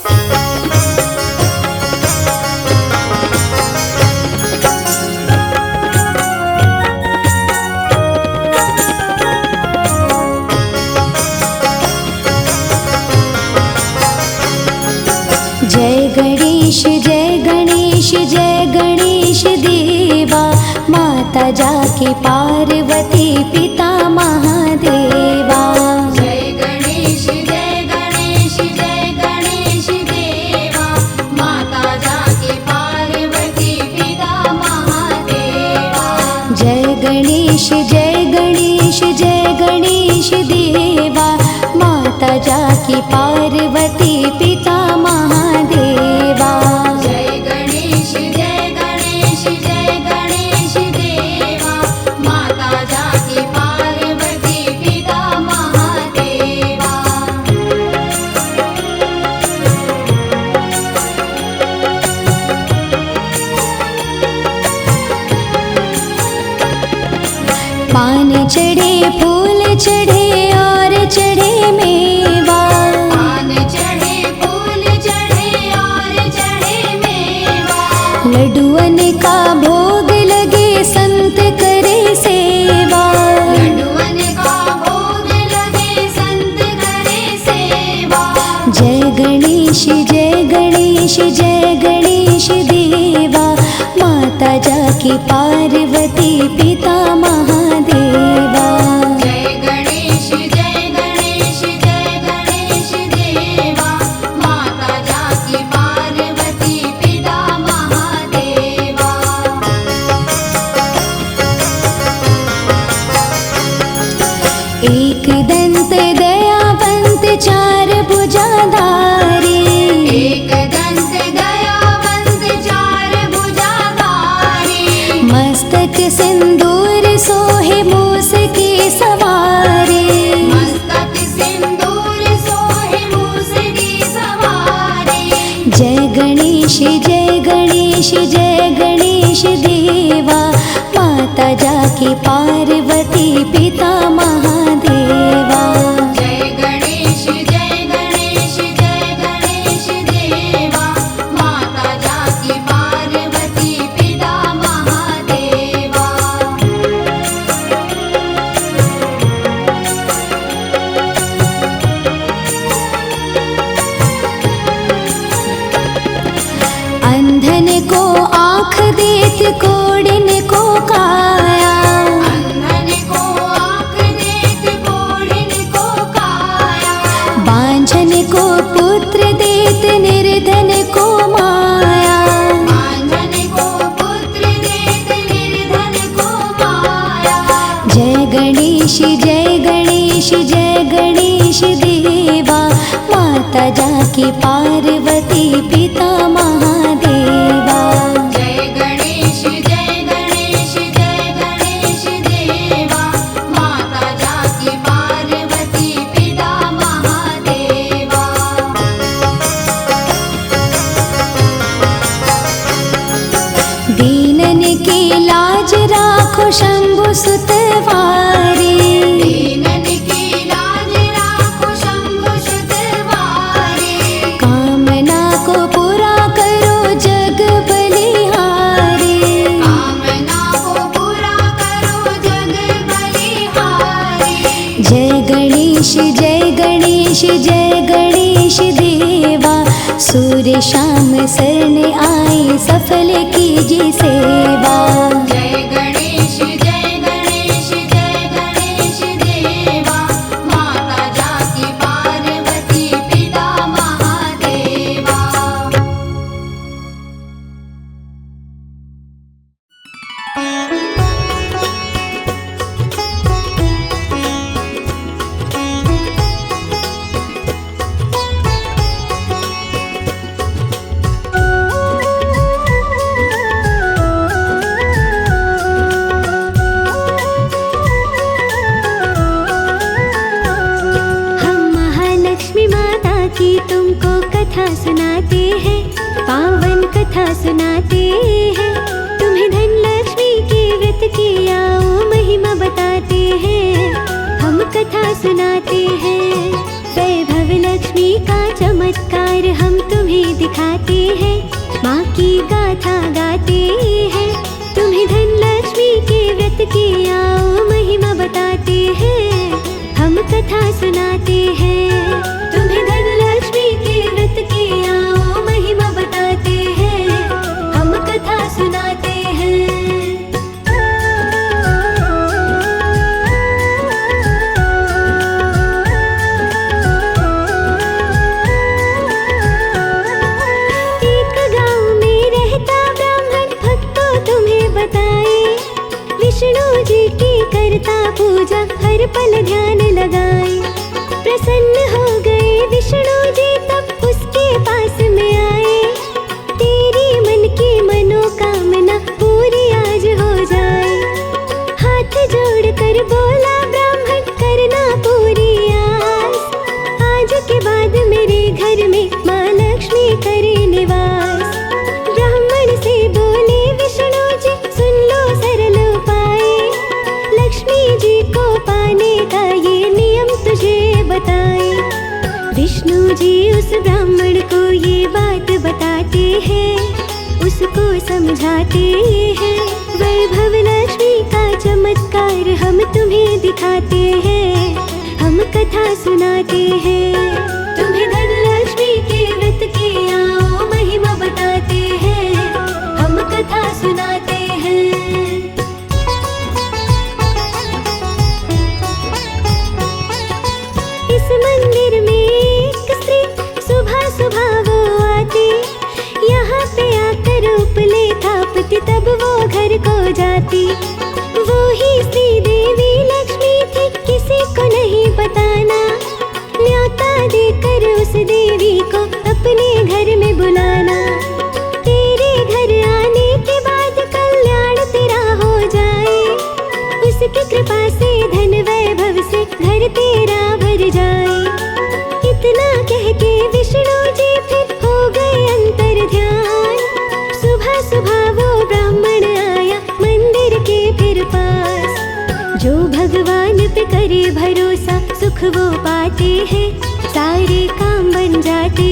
जय गणेश जय गणेश जय गणेश देवा, माता जाके पार्वती पिता महादेवा। जय गणेश जय गणेश देवा, माता जाके पार्वती पिता महादेवा। जय गणेश जय गणेश जय गणेश देवा, माता जाके पार्वती पिता महादेवा। जय गणेश जय गणेश देवा, माता जाके पार्वती पिता महादेवा। पान चढ़े फूल चढ़े और चढ़े मेवा, पान चढ़े फूल चढ़े और चढ़े मेवा। लड्डुअन का भोग लगे संत करे सेवा। लड्डुअन का भोग लगे संत करे सेवा। जय गणेश जय गणेश जय गणेश देवा, माता जाके पार्वती पिता महादेवा। जय गणेश देवा, माता जाके पार्वती पिता महादेवा। एक दंत दयावंत चार भुजाधारी, एक दंत दयावंत चार भुजाधारी। मस्तक सिंदूर सोहे मूस की सवारी। मस्तक सिंदूर सोहे मूस की सवारी। जय गणेश जय गणेश देवा, माता जाके पार्वती पिता महादेवा। जय गणेश देवा, माता जाके पार्वती पिता महादेवा। अंधन को आँख देत कोढ़िन को काया, अंधन को आँख देत कोढ़िन को काया। बांझन को पुत्र देत निर्धन को माया। बांझन को पुत्र देत निर्धन को माया। जय गणेश जय गणेश देवा, माता जाके पार्वती पिता महादेवा। जय गणेश देवा, माता जाके पार्वती पिता महादेवा। दीनन की लाज राखो शंभु सुतवारी। दीनन की लाज राखो शंभु सुतवारी। कामना को पूरा करो जग बलिहारी। कामना को पूरा करो जग बलिहारी। जय गणेश जय गणेश देवा, सूर्य शाम शरण आए सफल कीजिए सेवा। जय गणेश देवा, माता जाके पार्वती पिता महादेवा। सुनाते हैं, पावन कथा सुनाते हैं। तुम्हें धन लक्ष्मी के व्रत की आओ महिमा बताते हैं। हम कथा सुनाते हैं, वैभव लक्ष्मी का चमत्कार हम तो तुम्हें दिखाते हैं, माँ की गाथा गाते हैं। तुम्हें धन लक्ष्मी के व्रत की आओ महिमा बताते हैं, हम कथा सुनाते हैं। तुम्हें धन लक्ष्मी के व्रत की आओ महिमा बताते हैं, हम कथा सुनाते हैं। एक गांव में रहता ब्राह्मण भक्तों तुम्हें बताए, विष्णु जी की करता पूजा हर पल ध्यान लगाए। प्रसन्न हो गए विष्णु जी तब उसके पास में आए, तेरी मन की मनोकामना पूरी आज हो जाए। हाथ जोड़कर बोला ब्राह्मण करना पूरी आस, आज के बाद मेरे घर में माँ लक्ष्मी करे निवास। ब्राह्मण से बोले विष्णु जी सुन लो सरल उपाय, लक्ष्मी जी को पाने का ये नियम तुझे बताए। विष्णु जी उस ब्राह्मण को ये बात बताते हैं, उसको समझाते हैं। वैभव लक्ष्मी का चमत्कार हम तुम्हें दिखाते हैं, हम कथा सुनाते हैं। तुम्हें धन लक्ष्मी के व्रत की आओ महिमा बताते हैं, हम कथा सुनाते हैं। इस मंदिर में एक स्त्री सुबह सुबह वो आती, यहाँ पे आकर उपले थापती तब वो घर को जाती। वो ही स्त्री देवी लक्ष्मी थी, किसी को नहीं बताना। न्योता देकर उस देवी को अपने घर में बुलाना। तेरे घर आने के बाद कल्याण तेरा हो जाए, उसकी कृपा से धन वैभव से घर तेरा भर जाए। इतना कह के विष्णु जी फिर हो गए अंतर ध्यान। सुबह सुबह वो ब्राह्मण आया मंदिर के फिर पास। जो भगवान पे करे भरोसा सुख वो पाते हैं, सारे काम बन जाते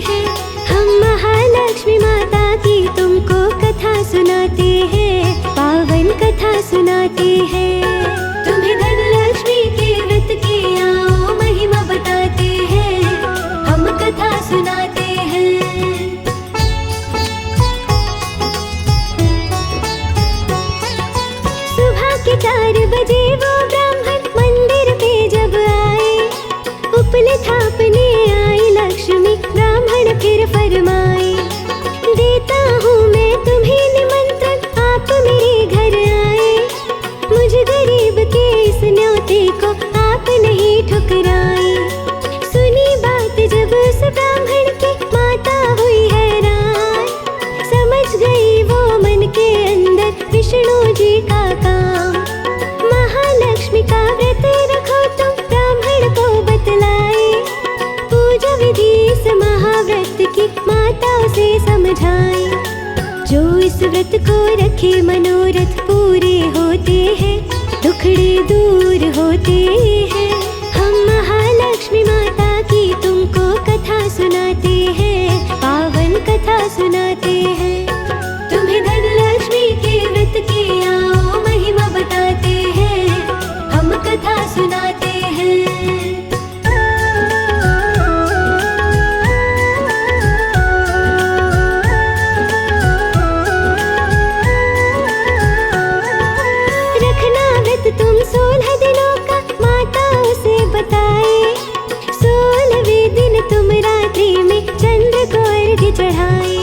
हैं। हम महालक्ष्मी माता की तुमको कथा सुनाते हैं, पावन कथा सुनाते हैं। तुम्हें धन लक्ष्मी के व्रत की आओ महिमा बताते हैं, हम कथा सुनाते हैं। सुबह के 4 बजे वो ब्राह्मण मंदिर पे जब आए, उपले थापने आई लक्ष्मी। ब्राह्मण फिर फरमाए, देता हूँ मैं तुम्हें निमंत्रण, आप मेरे घर आए। मुझ गरीब के इस न्योते को आप नहीं ठुकराए। सुनी बात जब उस ब्राह्मण की माता हुई हैरान, समझ गई वो मन के अंदर विष्णु जी का काम। महालक्ष्मी का व्रत रखो तुम ब्राह्मण को बतलाए, पूजा विधि इस महाव्रत की माता उसे समझाए। जो इस व्रत को रखे मनोरथ पूरे होते हैं, दुखड़े दूर होते हैं। हम महालक्ष्मी माता की तुमको कथा सुनाते हैं, पावन कथा सुनाते हैं। तुम्हें धन लक्ष्मी के व्रत की आओ महिमा बताते हैं, हम कथा सुनाते हैं। रखना व्रत तुम 16 दिनों का, माता उसे बताए। 16वें दिन तुम रात्रि में चंद्र को अर्घ्य चढ़ाए,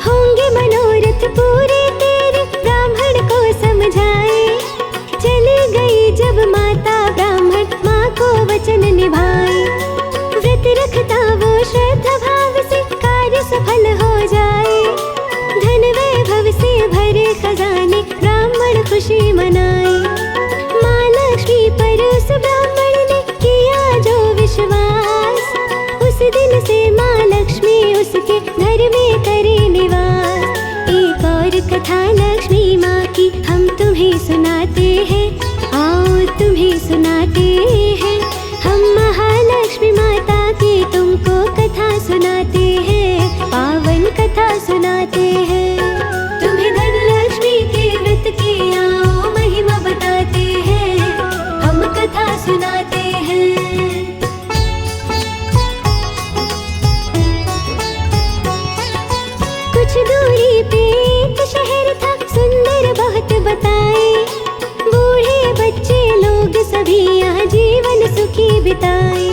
होंगे मनोरथ पूरे तेरे ब्राह्मण को समझाए। चली गई जब माता ब्राह्मण माँ को वचन निभाए, व्रत रखता वो श्रद्धा भाव से कार्य सफल हो जाए। धन वैभव से भरे खजाने ब्राह्मण खुशी मनाए। माँ लक्ष्मी पर उस ब्राह्मण ने किया जो विश्वास, उस दिन से माँ लक्ष्मी उसके घर में करे निवास। एक और कथा लक्ष्मी माँ की हम तुम्हें सुनाते हैं, आओ तुम्हें सुनाते हैं। हम महालक्ष्मी माता की तुमको कथा सुनाते हैं, बताए। बूढ़े बच्चे लोग सभी यहाँ जीवन सुखी बिताए।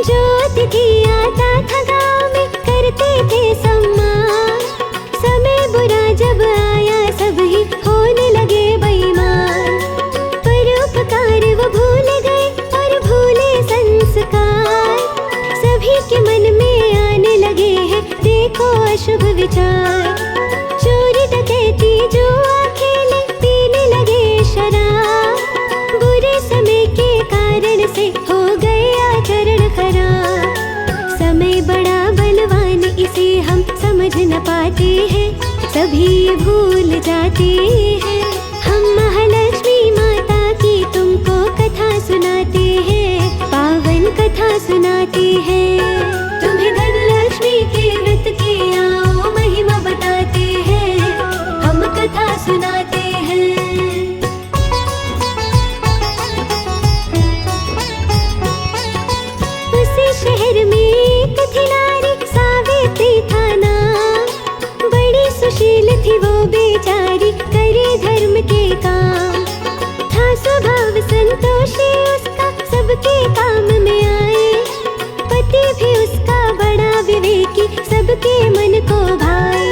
जो अतिथि आता था गाँव में करते थे सम्मान। समय बुरा जब आया सब ही होने लगे बेईमान। परोपकार वो भूल गए और भूले संस्कार। सभी के मन में आने लगे हैं देखो अशुभ विचार। चोरी डकैती जुआ खेले पीने लगे शराब। बुरे समय के कारण से हो गए आचरण खराब। समय बड़ा बलवान इसे हम समझ न पाते हैं। सभी भूल जाते हैं। हम महालक्ष्मी माता की तुमको कथा सुनाते हैं। पावन कथा सुनाते हैं। तुम्हें धनलक्ष्मी के व्रत की आओ महिमा बताते हैं। हम कथा सुनाते हैं। उसी शहर में एक थी नारी सावित्री था नाम। बड़ी सुशील थी वो बेचारी करे धर्म के काम। था स्वभाव संतोषी उसका सबके काम में आए। पति भी उसका बड़ा विवेकी सबके मन को भाए।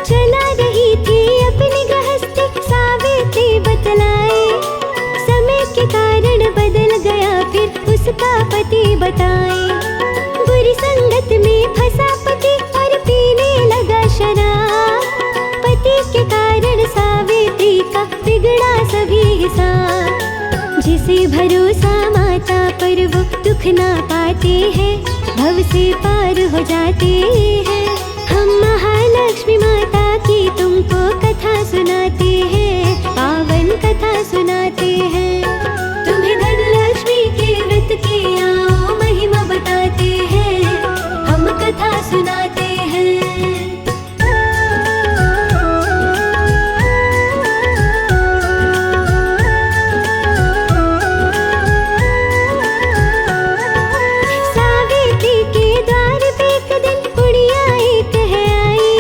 चला रही थी अपनी गृहस्थी सावित्री बतलाए। समय के कारण बदल गया फिर उसका पति बताए। बुरी संगत में फंसा पति और पीने लगा शराब। पति के कारण सावित्री का बिगड़ा सभी हिसाब। जिसे भरोसा माता पर वो दुख ना पाते हैं। भव से पार हो जाते हैं। हम महालक्ष्मी माता की तुमको कथा सुनाते हैं। पावन कथा सुनाते हैं। तुम्हें धनलक्ष्मी के व्रत की आओ महिमा बताते हैं। हम कथा सुनाते हैं। सावित्री के द्वार पे एक दिन बुढ़िया एक है आई।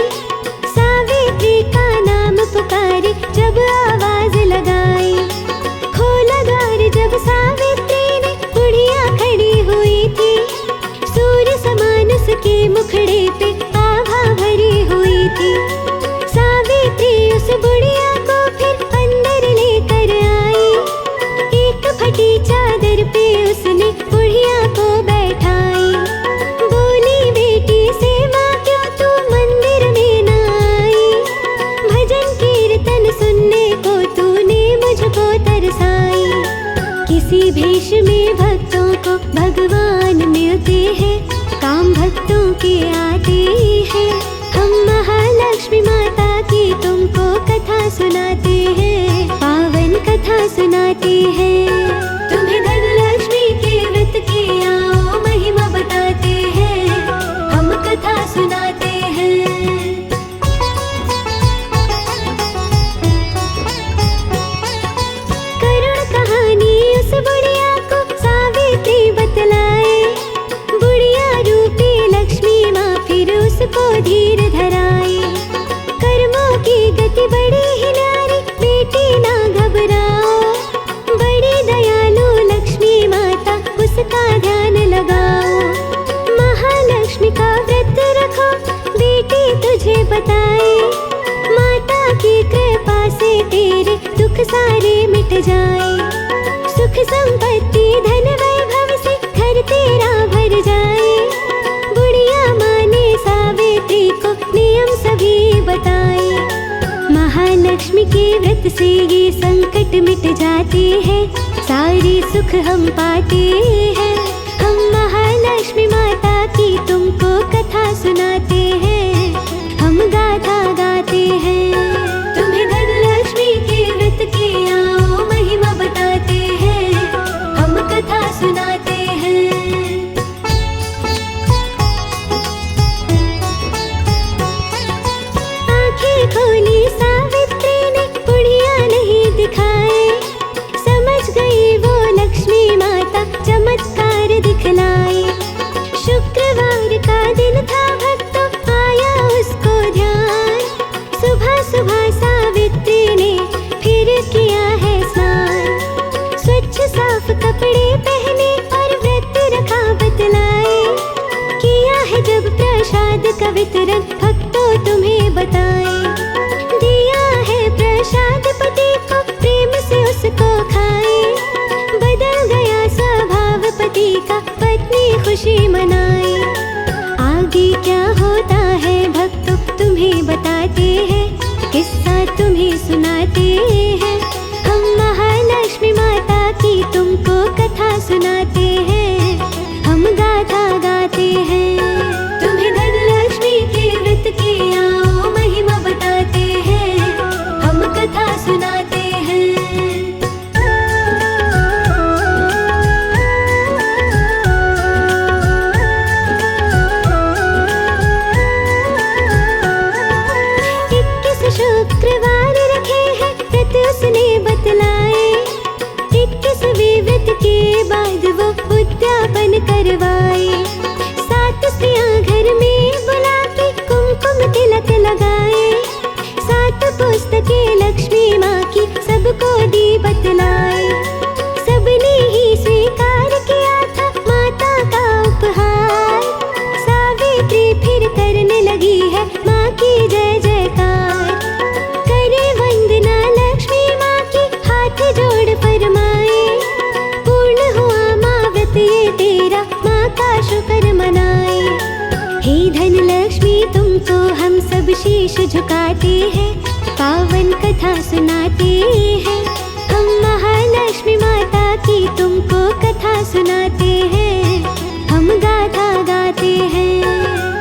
सावित्री का नाम पुकारे जब आवाज लगाई। खोला द्वार जब सावित्री ने बुढ़िया खड़ी हुई थी। सूर्य समान उसके मुखड़े पे आभा भरी हुई थी। सावित्री उस बुढ़िया को फिर अंदर लेकर आई। एक फटी चादर पे उसने बुढ़िया को बैठाई। बोली बेटी से माँ क्यों तू मंदिर में न आई। भजन कीर्तन सुनने को तूने मुझको तरसाई। किसी भेष में भक्तों को भगवान मिलते हैं। काम भक्तों के आते हैं। हम महालक्ष्मी माता की तुमको कथा सुनाते हैं। पावन कथा सुनाते हैं। तुम्हें धनलक्ष्मी के व्रत की आओ महिमा बताते हैं। हम कथा सुनाते हैं। करुण कहानी उस बुढ़िया को सावित्री बतलाए। बुढ़िया रूपी लक्ष्मी माँ फिर उसको धीर धराए। कर्मों की गति बड़ी ही नारी बेटी ना घबराओ। बड़ी दयालु लक्ष्मी माता उसका ध्यान लगाओ। महालक्ष्मी का व्रत रखो बेटी तुझे बताए। माता की कृपा से तेरे दुख सारे मिट जाए। सुख संपत्ति धन वैभव से घर तेरा भर जाए। बुढ़िया माने सावित्री को नियम सभी बताए। महालक्ष्मी के व्रत से ये संकट मिट जाते हैं। सारे सुख हम पाते हैं। हम महालक्ष्मी माता की तुमको कथा सुनाते हैं। हम गाथा गाते हैं। तुम्हें धनलक्ष्मी के व्रत की आओ महिमा बताते हैं। हम कथा सुनाते हैं। आंखें खोली सावित्री ने बुढ़िया नहीं दिखाए। समझ गई वो लक्ष्मी माता चमत्कार दिखलाए। शुक्रवार का दिन था भक्तों आया उसको ध्यान। सुबह सुबह सावित्री ने फिर है जब प्रसाद का वितरण भक्तों तुम्हें बताए। दिया है प्रसाद पति को प्रेम से उसको खाए। बदल गया स्वभाव पति का पत्नी खुशी मनाए। आगे क्या होता है भक्तों तुम्हें बताते हैं, किस्सा तुम्हें सुनाते हैं। हम महालक्ष्मी माता की तुमको कथा सुनाते हैं, हम गाथा गाते हैं। तुम्हें धनलक्ष्मी के व्रत की आओ महिमा बताते हैं, हम कथा सुनाते हैं। शुक्रवार रखे हैं व्रत उसने बतलाए। 21वें व्रत के बाद वो उद्यापन करवाए। 7 स्त्रियां घर में बुला के कुमकुम तिलक लगाए। 7 पुस्तकें लक्ष्मी माँ की सबको दी बतलाए। सबने ही स्वीकार किया था माता का उपहार। सावित्री फिर करने लगी है माँ की जय जयकार। करे वंदना लक्ष्मी माँ की हाथ जोड़ फरमाए। पूर्ण हुआ माँ व्रत ये तेरा, माँ का शुक्र मनाए। हे धन लक्ष्मी तुमको हम सब शीश झुकाते हैं, पावन कथा सुनाते हैं। हम महालक्ष्मी माता की तुमको कथा सुनाते हैं, हम गाथा गाते हैं।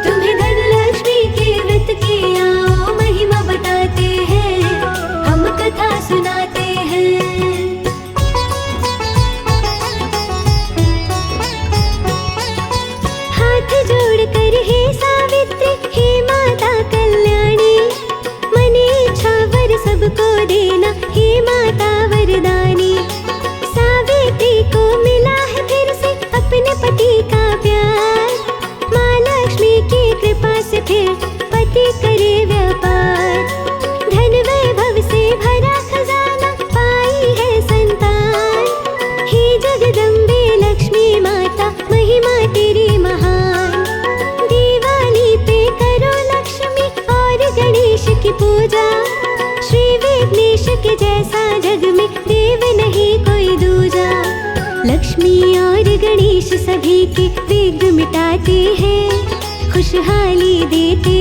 तुम्हें धनलक्ष्मी के व्रत की आओ महिमा बताते हैं, हम कथा सुनाते हैं। हाथ जोड़कर हे सावित्री हे माता कल्याणी, मन इच्छा वर सबको देना हे माता वरदानी। सावित्री को मिला है फिर से अपने पति का प्यार। माँ लक्ष्मी की कृपा से फिर पति करे व्यापार। धन वैभव से भरा खजाना पाई है संतान। हे जगदम्बे लक्ष्मी माता महिमा तेरी महान। दिवाली पे करो लक्ष्मी और गणेश की पूजा। श्री विघ्नेश के जैसा जग में देव नहीं कोई दूजा। लक्ष्मी और गणेश सभी के विघ्न मिटाते हैं, खुशहाली देते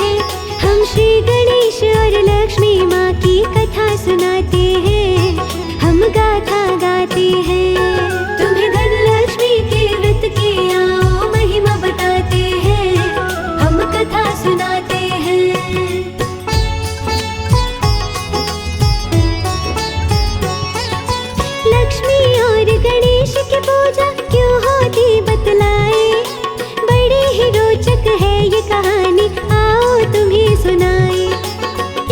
हैं। हम श्री गणेश और लक्ष्मी माँ की कथा सुनाते हैं, हम गाथा गाते हैं। तुम्हें धनलक्ष्मी के व्रत की आओ महिमा बताते हैं, हम कथा सुनाते हैं। लक्ष्मी और गणेश की पूजा क्यों होती बतलाए। बड़ी ही रोचक है ये कहानी, आओ तुम्हें सुनाए।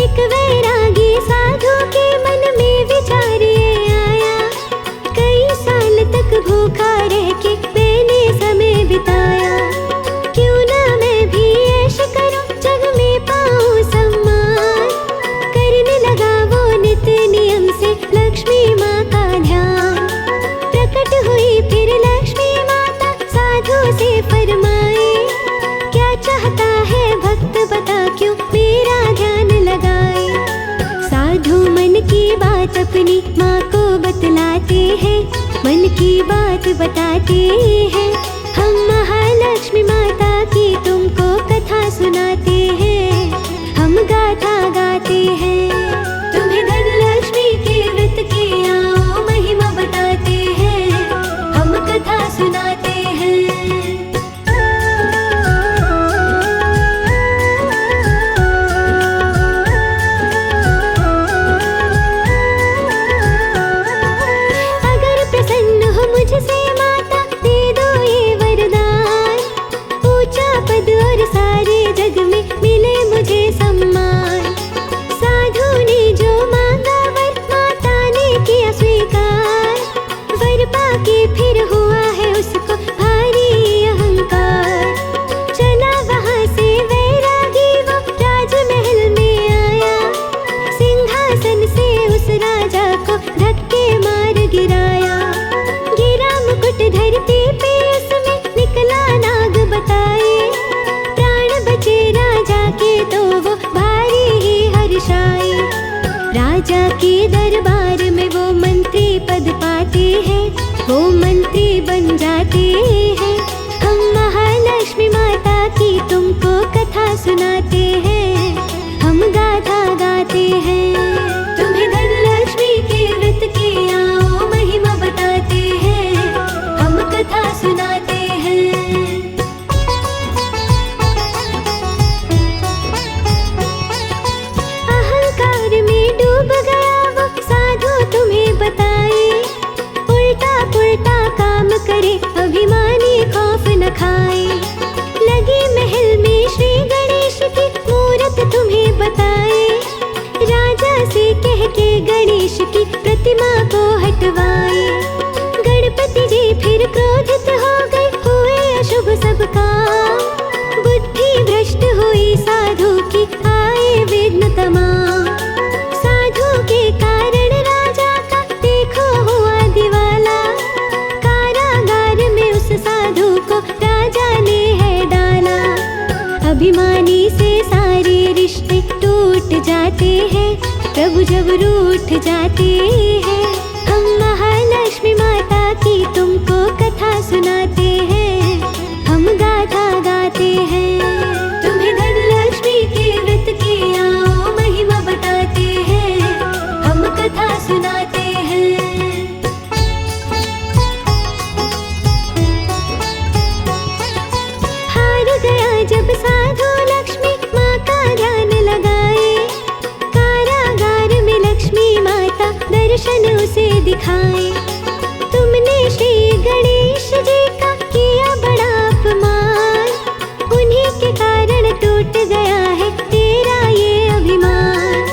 एक वैरागी साधु के मन में विचार ये आया। कई साल तक भूखा रह के मैंने समय बिताया। क्यों ना मैं भी ऐश करूं, जग में पाऊं सम्मान। करने लगा वो नित्य नियम से लक्ष्मी माँ का ध्यान। प्रकट हुई फिर लक्ष्मी माता साधु से फरमाए। क्या चाहता है भक्त बता क्यों मेरा ध्यान लगाए। साधु मन की बात अपनी माँ को बतलाते हैं, मन की बात बताते हैं। हम महालक्ष्मी माता की तुमको कथा सुनाते हैं, हम गाथा गाते हैं। तुम्हें धनलक्ष्मी के व्रत की आओ महिमा बताते हैं, हम कथा सुनाते हैं। अगर प्रसन्न हो मुझसे माता दे दो ये वरदान। ऊंचा पद और सारे जग में लौटवाए। गणपति जी फिर क्रोधित हो गए, हुए अशुभ सब काम। बुद्धि भ्रष्ट हुई साधु की, आए विघ्न तमाम। साधु के कारण राजा का देखो हुआ दिवाला। कारागार में उस साधु को राजा ने है डाला। अभिमानी से सारे रिश्ते टूट जाते हैं, प्रभु जब रूठ जाते हैं। हम महालक्ष्मी माता की तुमको कथा सुनाते हैं, हम गाथा गाते हैं। तुम्हें धनलक्ष्मी के व्रत की आओ महिमा बताते हैं, हम कथा सुनाते हैं। हार गया जब साधु लक्ष्मी माँ का ध्यान लगाए। कारागार में लक्ष्मी माता दर्शन उसे दिखाए। तुमने श्री गणेश जी का किया बड़ा अपमान, उन्हीं के कारण टूट गया है तेरा ये अभिमान।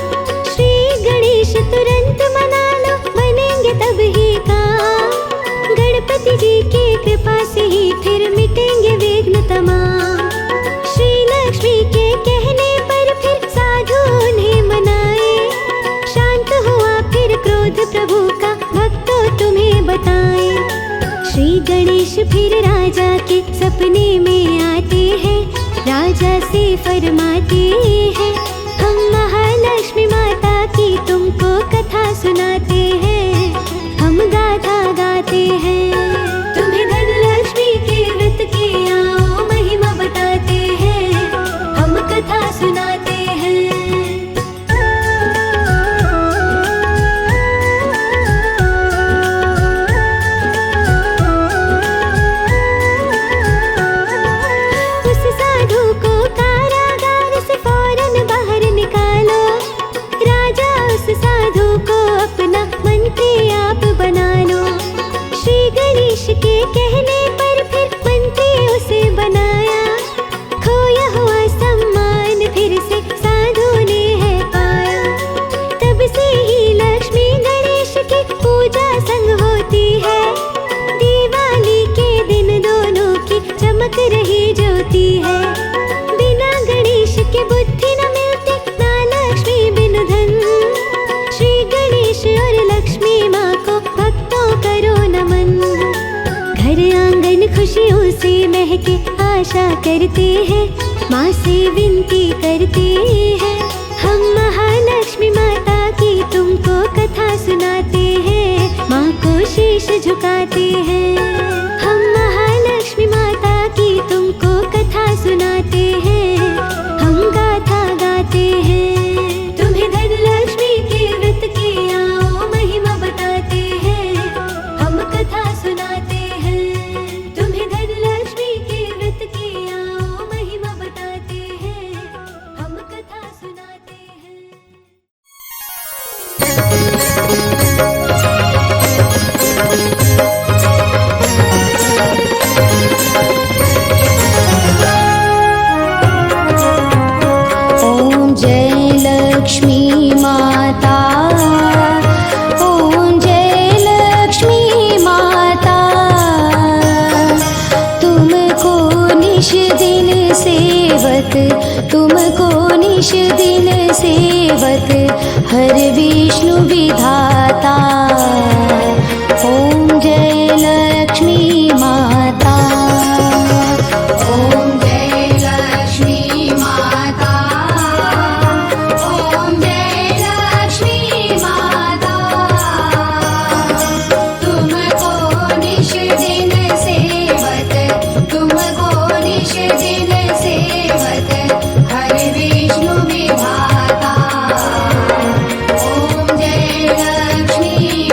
श्री गणेश तुरंत मना लो, बनेंगे तब ही काम। गणपति जी की कृपा से ही फिर मिटेंगे विघ्न तमाम। श्री लक्ष्मी के कहने पर फिर साधु उन्हें मनाए। शांत हुआ फिर क्रोध प्रभु का, भक्तों तुम्हें बताए। श्री गणेश फिर राजा के सपने में आते हैं, राजा से फरमाते हैं, हम महालक्ष्मी माता की तुमको कथा सुनाते हैं, हम गाथा गाते हैं। तुम्हें धनलक्ष्मी के व्रत की आओ महिमा बताते हैं, हम कथा सुनाते हैं। उस साधु को कारागार से फौरन बाहर निकालो। राजा उस साधु को अपना मंत्री आप बना लो। श्री गणेश के कहने पर फिर मंत्री उसे बनाया। खोया हुआ सम्मान फिर से साधु ने है पाया। तब से ही लक्ष्मी गणेश की पूजा संग होती है। दिवाली के दिन दोनों की चमक रही ज्योति है। बिना गणेश के बुद्धि न मिलती, ना लक्ष्मी बिन धन। श्री गणेश और लक्ष्मी माँ को भक्तों करो नमन। घर आंगन खुशियों से महके, आशा करते हैं, माँ से विनती करते हैं। हम महालक्ष्मी माता की तुमको कथा सुनाते हैं, माँ को शीश झुकाते हैं। हम महालक्ष्मी माता की तुमको कथा सुनाते हैं, हम गाथा गाते हैं। तुम्हें धनलक्ष्मी के व्रत की आओ महिमा बताते हैं, हम कथा सुनाते हैं। तुम्हें धनलक्ष्मी के व्रत की आओ महिमा बताते हैं, हम कथा सुनाते हैं। ॐ जय लक्ष्मी माता, ॐ जय लक्ष्मी माता। तुमको निश दिन सेवत, तुमको निश दिन सेवत, हर विष्णु विधाता। ॐ जय लक्ष्मी माता। ॐ जय लक्ष्मी माता, ॐ जय लक्ष्मी माता। तुमको निश दिन सेवत, तुमको निश दिन सेवत, हर विष्णु विधाता। ॐ जय लक्ष्मी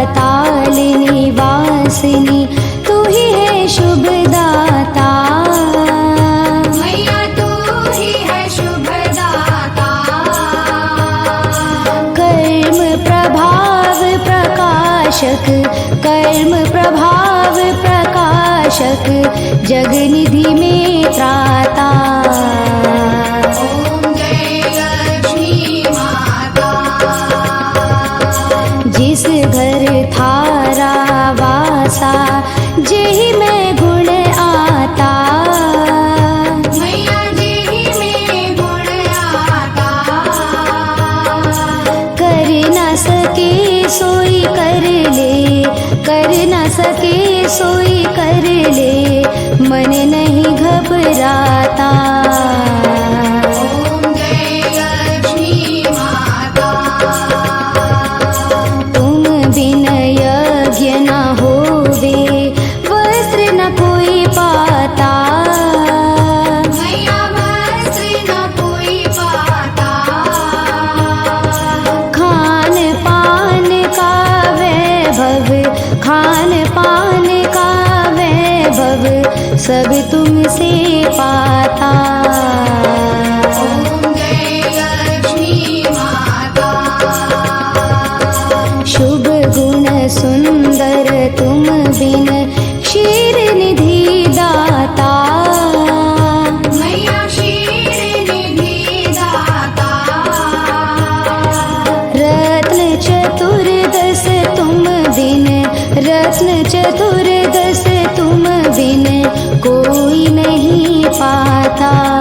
पाताल निवासिनी तू ही है शुभदाता। मैया तू ही है शुभदाता। कर्म प्रभाव प्रकाशक, कर्म प्रभाव प्रकाशक, जगनिधि में त्राता। ओम जय लक्ष्मी माता। जिस घर थारा वासा जेहि में गुण आता। मैया जेहि में गुण आता। कर न सके सोई कर ले, कर न सके सोई कर ले, मन नहीं घबराता। ओम जय लक्ष्मी माता। तुम बिन यज्ञ न होवे, वस्त्र न कोई पाता। मैया वस्त्र न कोई पाता। खान पान का वैभव, खान पान का वैभव, सब तुमसे पाता। ओम जय लक्ष्मी माता। शुभ गुण सुंदर तुम बिन क्षीर निधि दाता। मैया क्षीर निधि दाता। रत्न चतुर्दश तुम बिन, रत्न चतुर्दश तुम बिन कोई नहीं पाता।